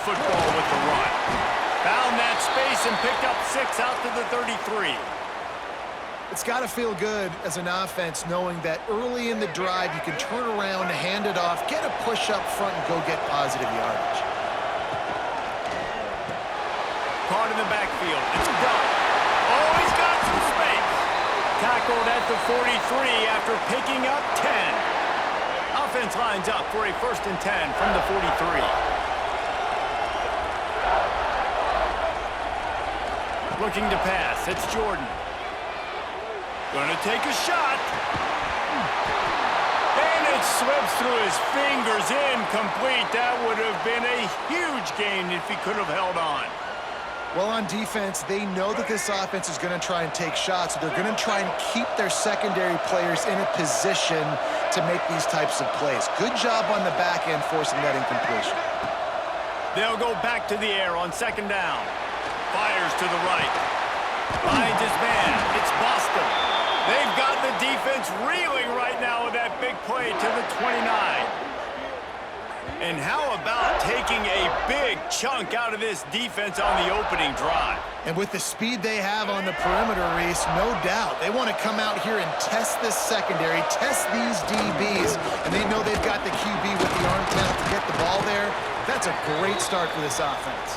football with the run. Found that space and picked up 6 out to the 33. It's got to feel good as an offense knowing that early in the drive you can turn around, hand it off, get a push up front, and go get positive yardage. Caught in the backfield. It's done. Oh, he's got some space. Tackled at the 43 after picking up 10. Offense lines up for a 1st and 10 from the 43. Looking to pass. It's Jordan. Gonna take a shot. And it slips through his fingers, incomplete. That would have been a huge gain if he could have held on. Well, on defense, they know that this offense is going to try and take shots, so they're going to try and keep their secondary players in a position to make these types of plays. Good job on the back end forcing that incompletion. They'll go back to the air on 2nd down. Fires to the right. Finds his man. It's Boston. They've got the defense reeling right now with that big play to the 29. And how about taking a big chunk out of this defense on the opening drive? And with the speed they have on the perimeter, Reese, no doubt, they want to come out here and test this secondary, test these DBs, and they know they've got the QB with the arm talent to get the ball there. That's a great start for this offense.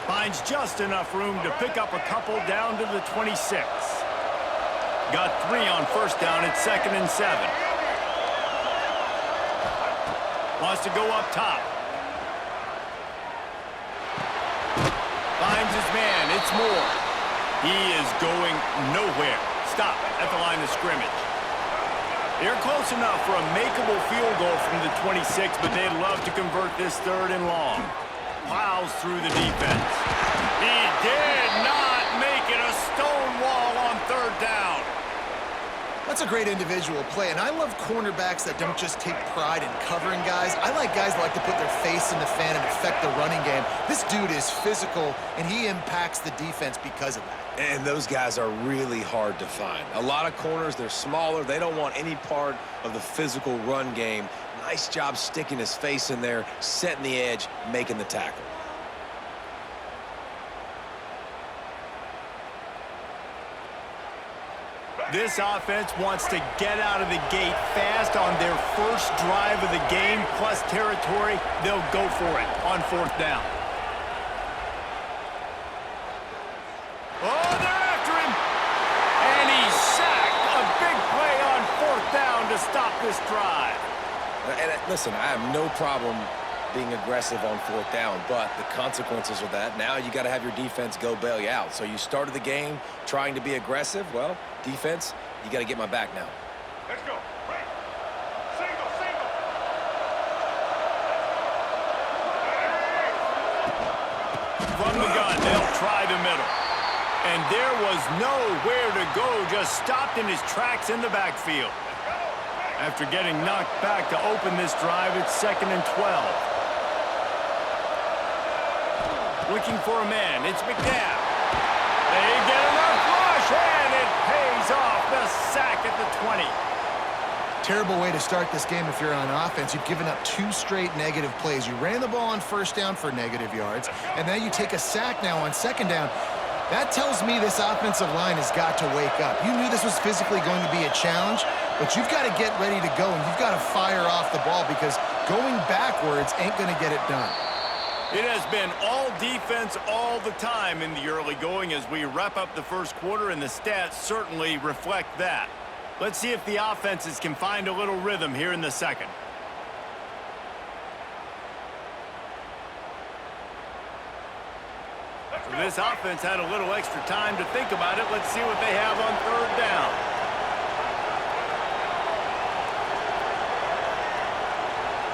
Finds just enough room to pick up a couple down to the 26. Got 3 on 1st down at 2nd and 7. Wants to go up top. Finds his man. It's Moore. He is going nowhere. Stop at the line of scrimmage. They're close enough for a makeable field goal from the 26, but they'd love to convert this 3rd and long. Plows through the defense. He did not make it a stone wall on 3rd down. That's a great individual play, and I love cornerbacks that don't just take pride in covering guys. I like guys that like to put their face in the fan and affect the running game. This dude is physical, and he impacts the defense because of that. And those guys are really hard to find. A lot of corners, they're smaller. They don't want any part of the physical run game. Nice job sticking his face in there, setting the edge, making the tackle. This offense wants to get out of the gate fast on their first drive of the game, plus territory. They'll go for it on 4th down. Oh, they're after him. And he's sacked. A big play on 4th down to stop this drive. And listen, I have no problem being aggressive on 4th down, but the consequences of that, now you got to have your defense go bail you out. So you started the game trying to be aggressive. Well, defense, you got to get my back now. Let's go. Right. Single, single. From the gun, they'll try the middle. And there was nowhere to go, just stopped in his tracks in the backfield. After getting knocked back to open this drive, it's 2nd and 12. Looking for a man. It's McNabb. They get enough rush, and it pays off. The sack at the 20. Terrible way to start this game if you're on offense. You've given up 2 straight negative plays. You ran the ball on 1st down for negative yards, and then you take a sack now on 2nd down. That tells me this offensive line has got to wake up. You knew this was physically going to be a challenge, but you've got to get ready to go, and you've got to fire off the ball because going backwards ain't going to get it done. It has been all defense all the time in the early going as we wrap up the 1st quarter, and the stats certainly reflect that. Let's see if the offenses can find a little rhythm here in the 2nd. This offense had a little extra time to think about it. Let's see what they have on 3rd down.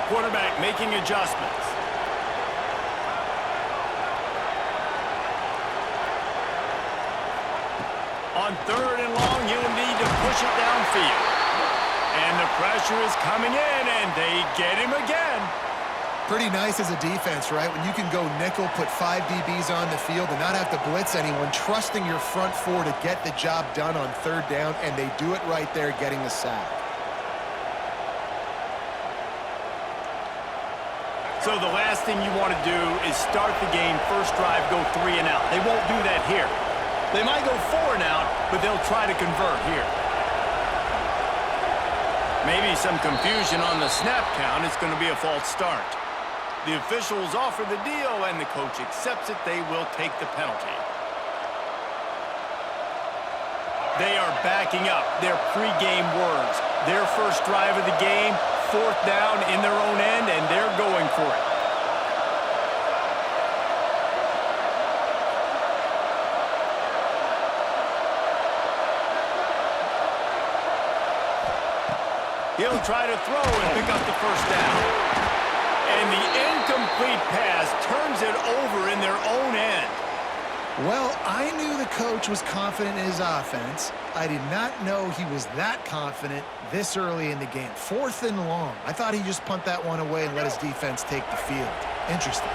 Quarterback making adjustments. On 3rd and long, he'll need to push it downfield. And the pressure is coming in, and they get him again. Pretty nice as a defense, right? When you can go nickel, put 5 DBs on the field and not have to blitz anyone, trusting your front 4 to get the job done on 3rd down, and they do it right there, getting the sack. So the last thing you want to do is start the game, first drive, go 3 and out. They won't do that here. They might go 4 and out, but they'll try to convert here. Maybe some confusion on the snap count. It's going to be a false start. The officials offer the deal, and the coach accepts it. They will take the penalty. They are backing up their pregame words. Their first drive of the game, 4th down in their own end, and they're going for it. He'll try to throw and pick up the first down. And the incomplete pass turns it over in their own end. Well, I knew the coach was confident in his offense. I did not know he was that confident this early in the game. 4th and long. I thought he'd just punt that one away and let his defense take the field. Interesting.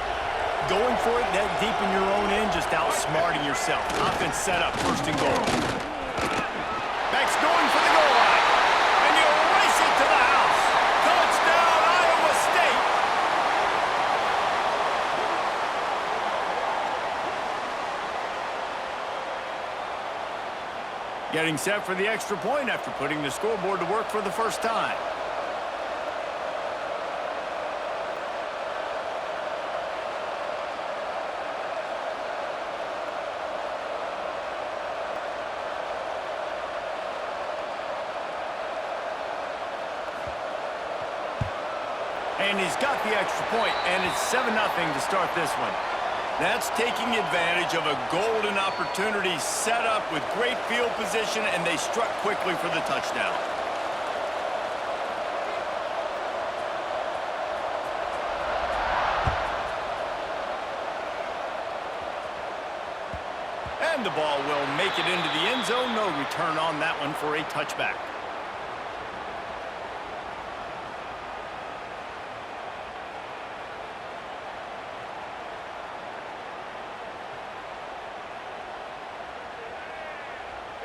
Going for it that deep in your own end, just outsmarting yourself. Offense set up, 1st and goal. Beck's going for the goal line. And you race it to the house. Touchdown, Iowa State. Getting set for the extra point after putting the scoreboard to work for the first time. And he's got the extra point, and it's 7-0 to start this one. That's taking advantage of a golden opportunity set up with great field position, and they struck quickly for the touchdown. And the ball will make it into the end zone. No return on that one for a touchback.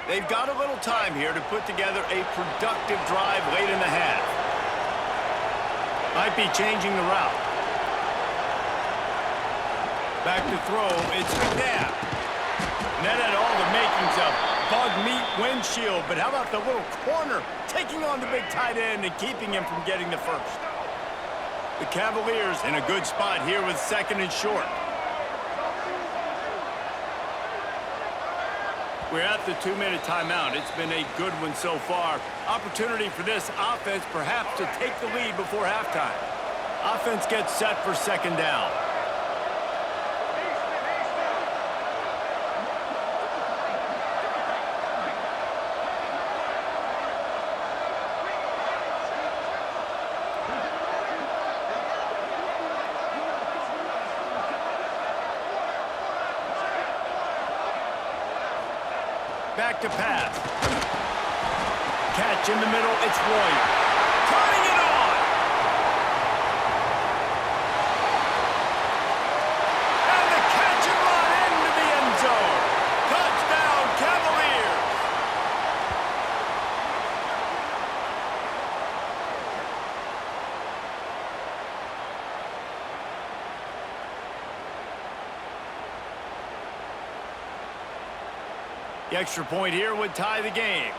They've got a little time here to put together a productive drive late in the half. Might be changing the route. Back to throw, it's McNabb. And that had all the makings of bug meat windshield, but how about the little corner taking on the big tight end and keeping him from getting the first? The Cavaliers in a good spot here with 2nd and short. We're at the 2-minute timeout. It's been a good one so far. Opportunity for this offense perhaps to take the lead before halftime. Offense gets set for 2nd down. Back to pass. Catch in the middle, it's Royer. Turning it on! And the catch and run into the end zone. Touchdown, Cavaliers! The extra point here would tie the game.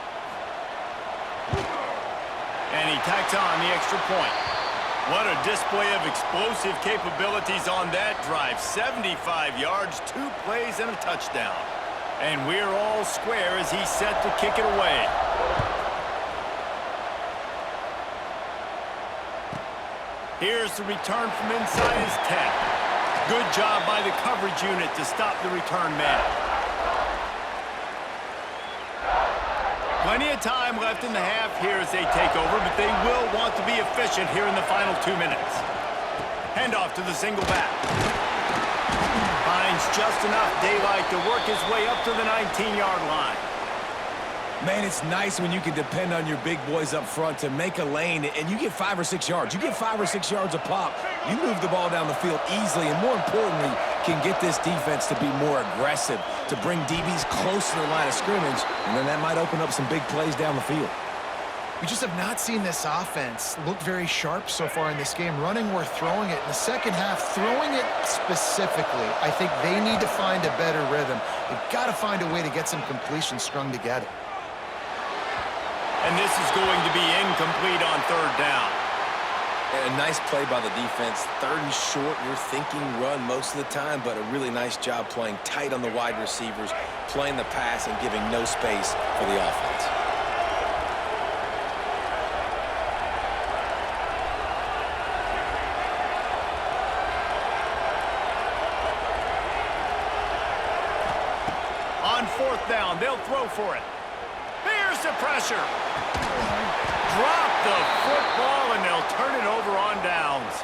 And he tacks on the extra point. What a display of explosive capabilities on that drive. 75 yards, 2 plays, and a touchdown. And we're all square as he's set to kick it away. Here's the return from inside his 10. Good job by the coverage unit to stop the return man. Plenty of time left in the half here as they take over, but they will want to be efficient here in the final 2 minutes. Handoff to the single back. Finds just enough daylight to work his way up to the 19-yard line. Man, it's nice when you can depend on your big boys up front to make a lane, and you get 5 or 6 yards. You get 5 or 6 yards a pop. You move the ball down the field easily, and more importantly, can get this defense to be more aggressive, to bring DBs close to the line of scrimmage, and then that might open up some big plays down the field. We just have not seen this offense look very sharp so far in this game. Running or throwing it. In the second half, throwing it specifically, I think they need to find a better rhythm. They've got to find a way to get some completions strung together. And this is going to be incomplete on third down. A nice play by the defense. Third and short, you're thinking run most of the time, but a really nice job playing tight on the wide receivers, playing the pass and giving no space for the offense. On fourth down, they'll throw for it. There's the pressure. Drop the football, and they'll turn it over on downs.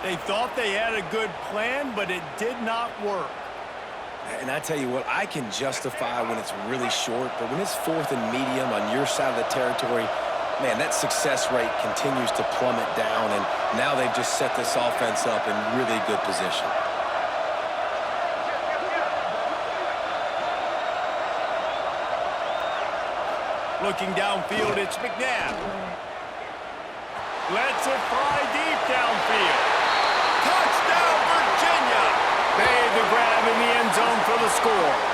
They thought they had a good plan, but it did not work. And I tell you what, I can justify when it's really short, but when it's fourth and medium on your side of the territory, man, that success rate continues to plummet down, and now they've just set this offense up in really good position. Looking downfield, it's McNabb. Lets it fly deep downfield. Touchdown, Virginia! Made the grab in the end zone for the score.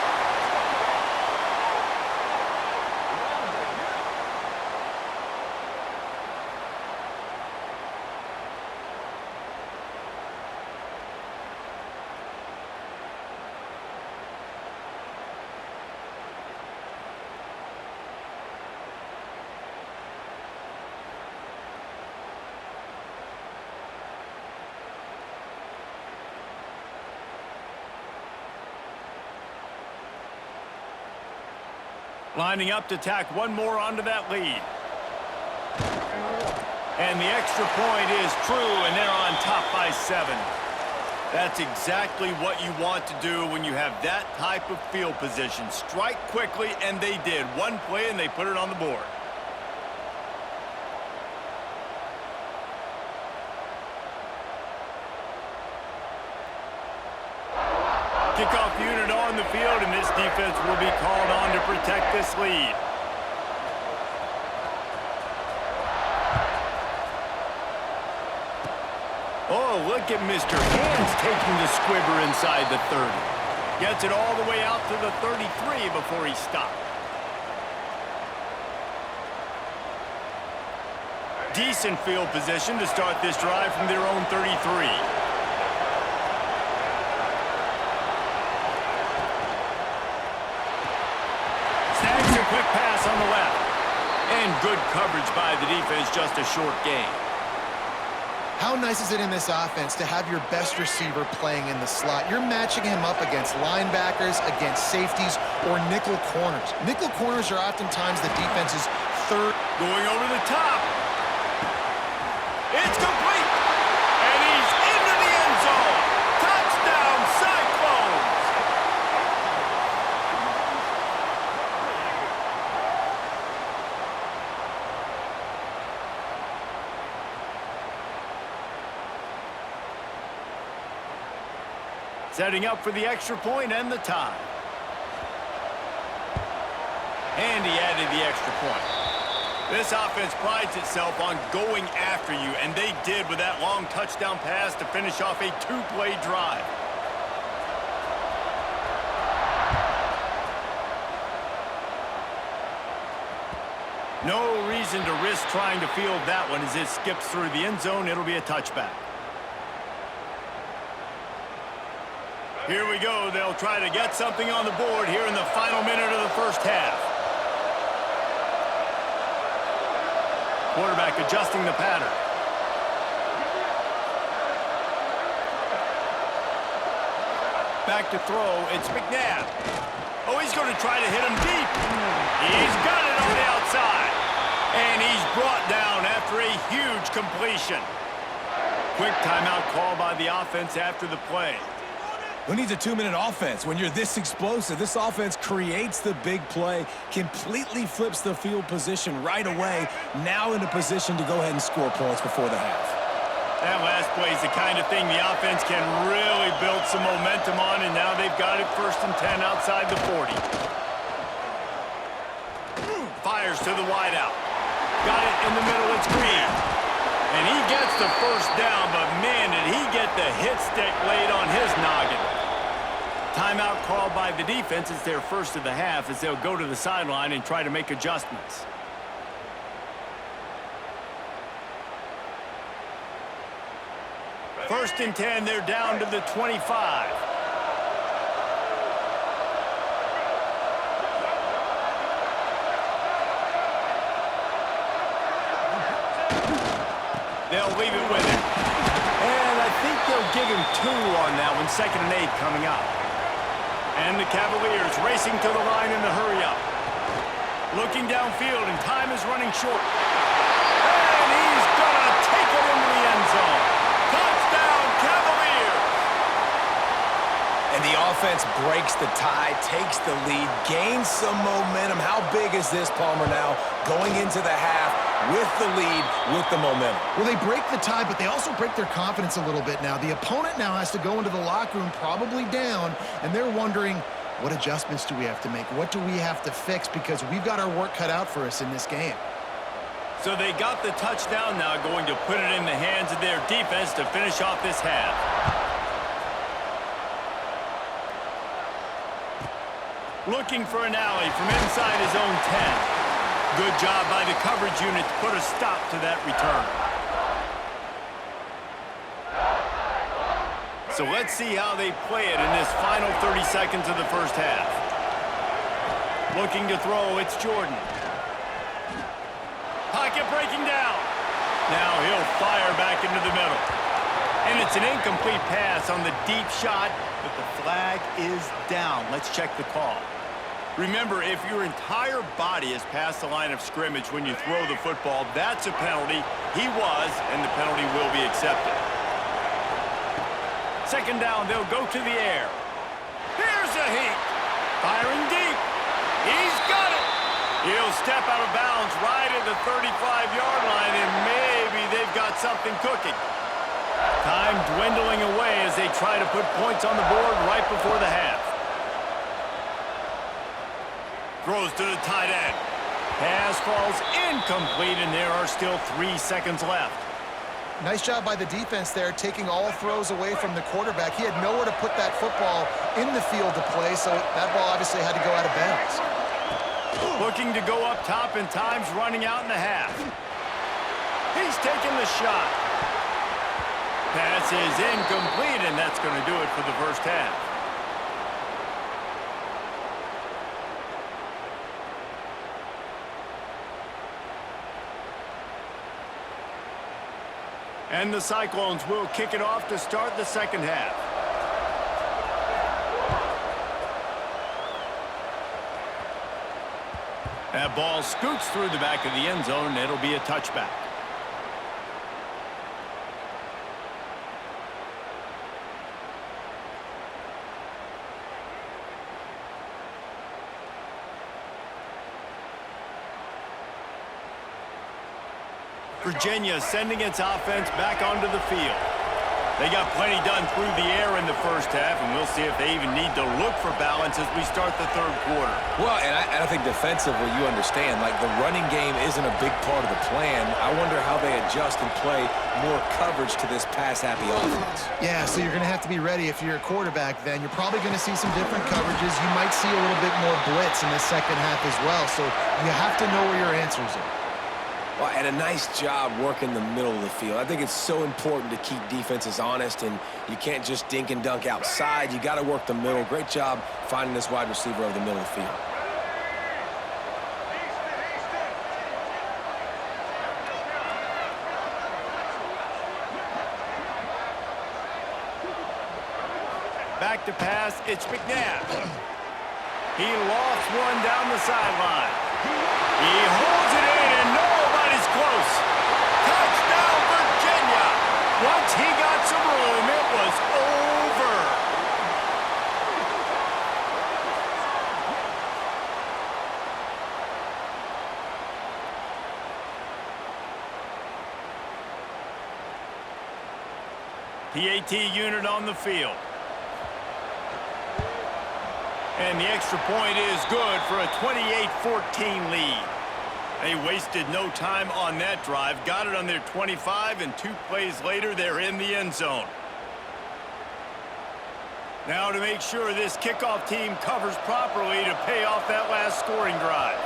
Lining up to tack one more onto that lead. And the extra point is true, and they're on top by 7. That's exactly what you want to do when you have that type of field position. Strike quickly, and they did. One play, and they put it on the board. Kickoff unit on the field, and this defense will be called on to protect this lead. Oh, look at Mr. Hands taking the squibber inside the 30. Gets it all the way out to the 33 before he stopped. Decent field position to start this drive from their own 33. Quick pass on the left. And good coverage by the defense, just a short gain. How nice is it in this offense to have your best receiver playing in the slot? You're matching him up against linebackers, against safeties, or nickel corners. Nickel corners are oftentimes the defense's third. Going over the top. It's complete. And he's into the end zone. Touchdown, Cyclones. Setting up for the extra point and the tie. And he added the extra point. This offense prides itself on going after you, and they did with that long touchdown pass to finish off a 2-play drive. No reason to risk trying to field that one as it skips through the end zone. It'll be a touchback. Here we go. They'll try to get something on the board here in the final minute of the first half. Quarterback adjusting the pattern. Back to throw. It's McNabb. Oh, he's going to try to hit him deep. He's got it on the outside. And he's brought down after a huge completion. Quick timeout call by the offense after the play. Who needs a 2-minute offense? When you're this explosive, this offense creates the big play, completely flips the field position right away, now in a position to go ahead and score points before the half. That last play is the kind of thing the offense can really build some momentum on, and now they've got it 1st and 10 outside the 40. Fires to the wideout. Got it in the middle. It's Green. And he gets the first down, but man, did he get the hit stick laid on his noggin. Timeout called by the defense. It's their first of the half as they'll go to the sideline and try to make adjustments. First and 10, they're down to the 25. They'll leave it with him. And I think they'll give him 2 on that one. 2nd and 8 coming up. And the Cavaliers racing to the line in the hurry-up. Looking downfield, and time is running short. And he's going to take it into the end zone. Touchdown, Cavaliers! And the offense breaks the tie, takes the lead, gains some momentum. How big is this, Palmer, now going into the half with the lead, with the momentum? Well, they break the tie, but they also break their confidence a little bit now. The opponent now has to go into the locker room probably down, and they're wondering, what adjustments do we have to make? What do we have to fix? Because we've got our work cut out for us in this game. So they got the touchdown now, going to put it in the hands of their defense to finish off this half. Looking for an alley from inside his own 10. Good job by the coverage unit to put a stop to that return. So let's see how they play it in this final 30 seconds of the first half. Looking to throw, it's Jordan. Pocket breaking down. Now he'll fire back into the middle. And it's an incomplete pass on the deep shot, but the flag is down. Let's check the call. Remember, if your entire body is past the line of scrimmage when you throw the football, that's a penalty. He was, and the penalty will be accepted. 2nd down, they'll go to the air. Here's a heat. Firing deep. He's got it. He'll step out of bounds right at the 35-yard line, and maybe they've got something cooking. Time dwindling away as they try to put points on the board right before the half. Throws to the tight end. Pass falls incomplete, and there are still 3 seconds left. Nice job by the defense there, taking all throws away from the quarterback. He had nowhere to put that football in the field to play, so that ball obviously had to go out of bounds. Looking to go up top, and time's running out in the half. He's taking the shot. Pass is incomplete, and that's going to do it for the first half. And the Cyclones will kick it off to start the second half. That ball scoots through the back of the end zone, and it'll be a touchback. Virginia sending its offense back onto the field. They got plenty done through the air in the first half, and we'll see if they even need to look for balance as we start the third quarter. Well, and I think defensively, you understand, like the running game isn't a big part of the plan. I wonder how they adjust and play more coverage to this pass-happy offense. Yeah, so you're going to have to be ready if you're a quarterback then. You're probably going to see some different coverages. You might see a little bit more blitz in the second half as well, so you have to know where your answers are. Well, and a nice job working the middle of the field. I think it's so important to keep defenses honest, and you can't just dink and dunk outside. You got to work the middle. Great job finding this wide receiver over the middle of the field. Back to pass, it's McNabb. He lofts one down the sideline. He holds it in, and nobody's close. Touchdown, Virginia. Once he got some room, it was over. PAT unit on the field. And the extra point is good for a 28-14 lead. They wasted no time on that drive. Got it on their 25, and 2 plays later, they're in the end zone. Now to make sure this kickoff team covers properly to pay off that last scoring drive.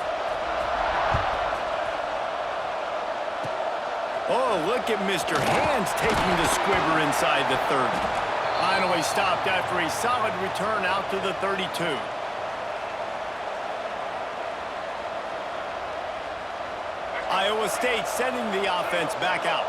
Oh, look at Mr. Hands taking the squibber inside the 30. Finally stopped after a solid return out to the 32. Iowa State sending the offense back out.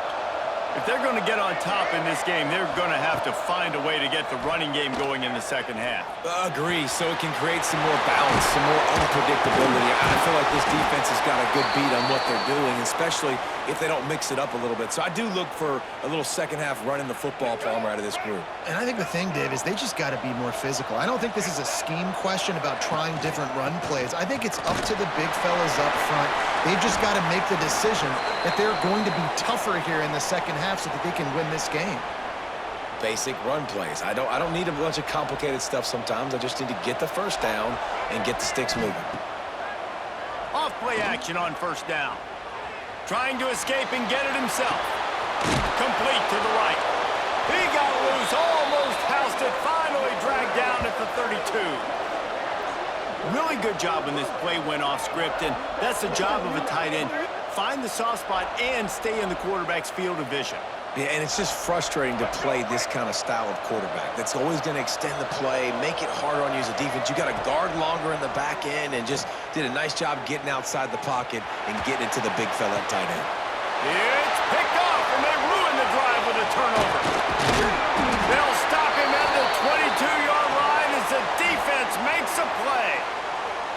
If they're going to get on top in this game, they're going to have to find a way to get the running game going in the second half. Agree, so it can create some more balance, some more unpredictability. I feel like this defense has got a good beat on what they're doing, especially if they don't mix it up a little bit. So I do look for a little second half running the football Palmer out of this group. And I think the thing, Dave, is they just got to be more physical. I don't think this is a scheme question about trying different run plays. I think it's up to the big fellas up front. They've just got to make the decision that they're going to be tougher here in the second half so that they can win this game. Basic run plays. I don't need a bunch of complicated stuff sometimes. I just need to get the first down and get the sticks moving. Off play action on first down. Trying to escape and get it himself. Complete to the right. He got loose, almost housed it, finally dragged down at the 32. Really good job when this play went off script, and that's the job of a tight end. Find the soft spot and stay in the quarterback's field of vision. Yeah, and it's just frustrating to play this kind of style of quarterback. That's always going to extend the play, make it harder on you as a defense. You got to guard longer in the back end, and just did a nice job getting outside the pocket and getting it to the big fella at tight end. It's picked off, and they ruin the drive with a turnover. They'll stop him at the 22-yard line as the defense makes a play.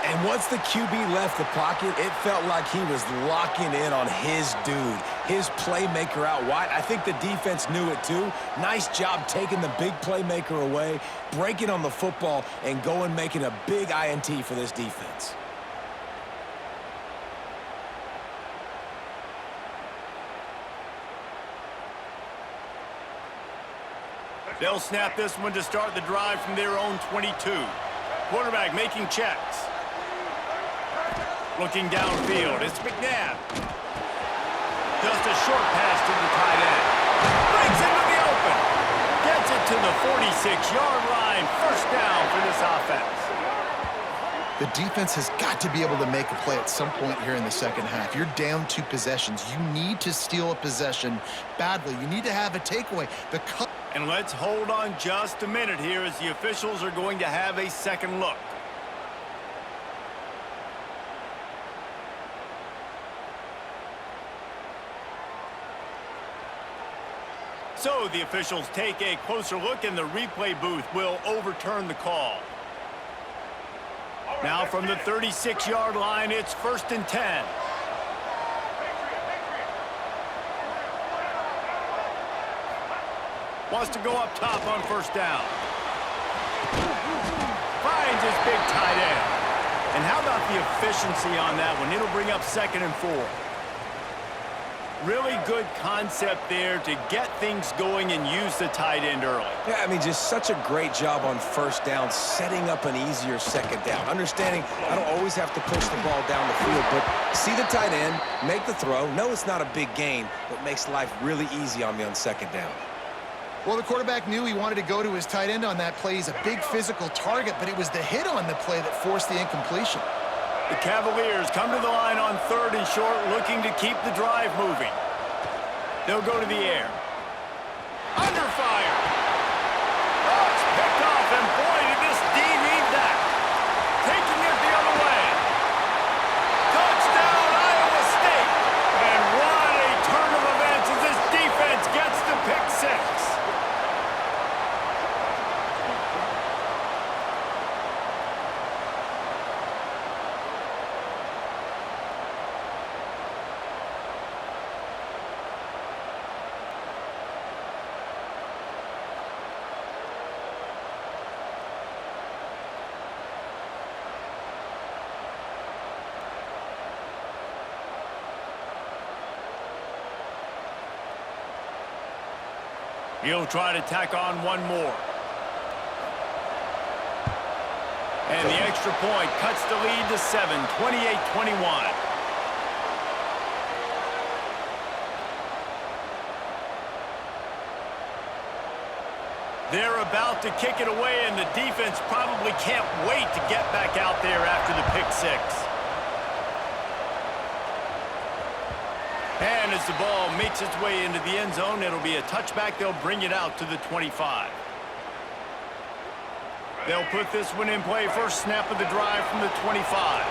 And once the QB left the pocket, it felt like he was locking in on his dude, his playmaker out wide. I think the defense knew it too. Nice job taking the big playmaker away, breaking on the football, and going making a big INT for this defense. They'll snap this one to start the drive from their own 22. Quarterback making checks. Looking downfield, it's McNabb. Just a short pass to the tight end. Breaks into the open. Gets it to the 46-yard line. First down for this offense. The defense has got to be able to make a play at some point here in the second half. You're down 2 possessions. You need to steal a possession badly. You need to have a takeaway. And let's hold on just a minute here as the officials are going to have a second look. So the officials take a closer look, and the replay booth will overturn the call. Now from the 36-yard line, it's 1st and 10. Wants to go up top on first down. Finds his big tight end. And how about the efficiency on that one? It'll bring up 2nd and 4. Really good concept there to get things going and use the tight end early. Yeah, I mean, just such a great job on first down, setting up an easier second down. Understanding I don't always have to push the ball down the field, but see the tight end, make the throw. No, it's not a big gain, but makes life really easy on me on second down. Well, the quarterback knew he wanted to go to his tight end on that play. He's a big physical target, but it was the hit on the play that forced the incompletion. The Cavaliers come to the line on 3rd and short, looking to keep the drive moving. They'll go to the air. Under fire. Oh, it's picked off, and boy, did this D need that. Taking it the other way. Touchdown, Iowa State. And what a turn of events as this defense gets the pick 6. He'll try to tack on one more. And the extra point cuts the lead to 7, 28-21. They're about to kick it away, and the defense probably can't wait to get back out there after the pick six. And as the ball makes its way into the end zone, it'll be a touchback. They'll bring it out to the 25. They'll put this one in play. First snap of the drive from the 25.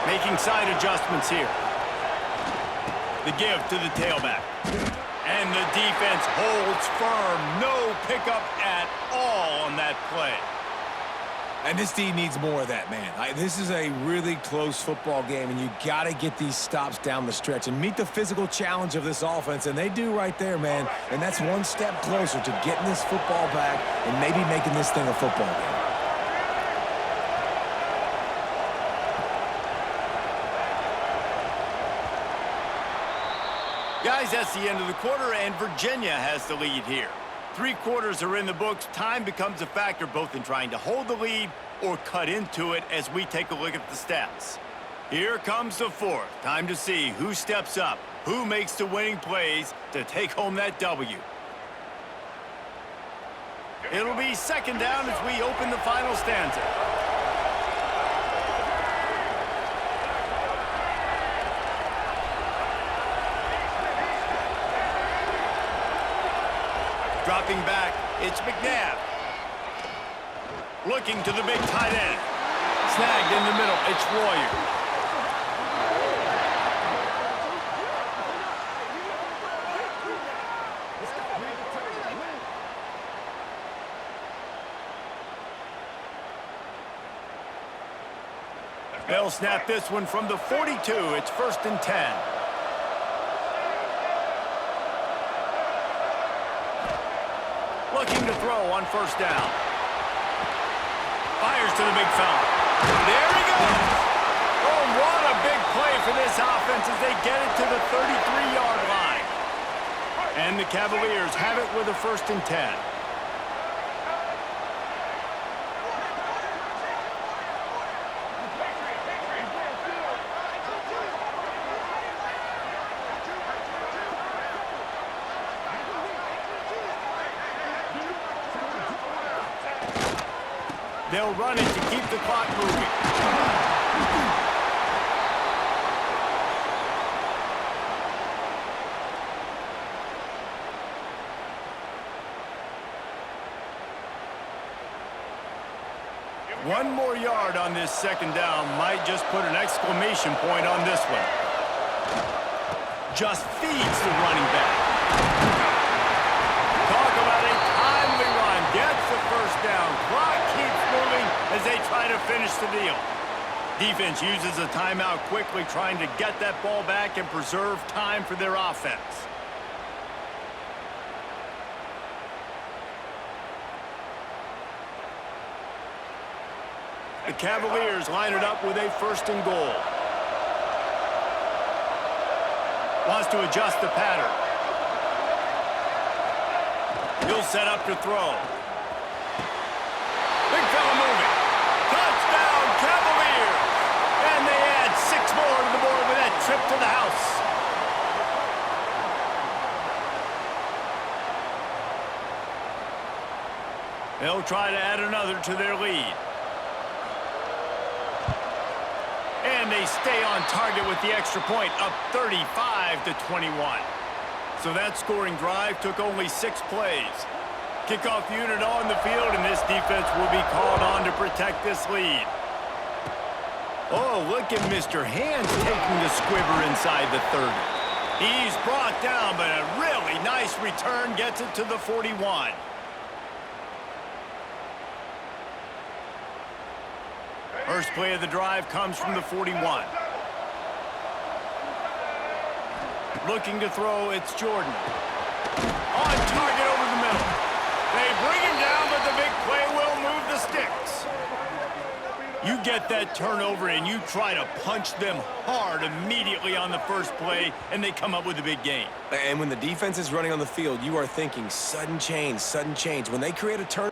Making side adjustments here. The give to the tailback. And the defense holds firm. No pickup at all on that play. And this team needs more of that, man. This is a really close football game, and you got to get these stops down the stretch and meet the physical challenge of this offense, and they do right there, man. And that's one step closer to getting this football back and maybe making this thing a football game. Guys, that's the end of the quarter, and Virginia has the lead here. 3 quarters are in the books. Time becomes a factor both in trying to hold the lead or cut into it as we take a look at the stats. Here comes the fourth. Time to see who steps up, who makes the winning plays to take home that W. It'll be second down as we open the final stanza. Dropping back, it's McNabb. Looking to the big tight end. Snagged in the middle, it's Royer. They'll snap this one from the 42. It's 1st and 10. Looking to throw on 1st down. Fires to the big fella. There he goes. Oh, what a big play for this offense as they get it to the 33-yard line. And the Cavaliers have it with a 1st and 10. They'll run it to keep the clock moving. One more yard on this 2nd down might just put an exclamation point on this one. Just feeds the running back. Talk about a timely run. Gets the 1st down. Clock keeps moving as they try to finish the deal. Defense uses a timeout quickly, trying to get that ball back and preserve time for their offense. The Cavaliers line it up with a 1st and goal. Wants to adjust the pattern. He'll set up to throw. Big fella moving. Touchdown, Cavaliers! And they add 6 more to the board with that trip to the house. They'll try to add another to their lead. And they stay on target with the extra point, up 35-21. So that scoring drive took only 6 plays. Kickoff unit on the field, and this defense will be called on to protect this lead. Oh, look at Mr. Hands taking the squibber inside the 30. He's brought down, but a really nice return gets it to the 41. First play of the drive comes from the 41. Looking to throw, it's Jordan. On target over the middle. They bring him down, but the big play will move the sticks. You get that turnover and you try to punch them hard immediately on the first play, and they come up with a big gain. And when the defense is running on the field, you are thinking sudden change, sudden change. When they create a turn...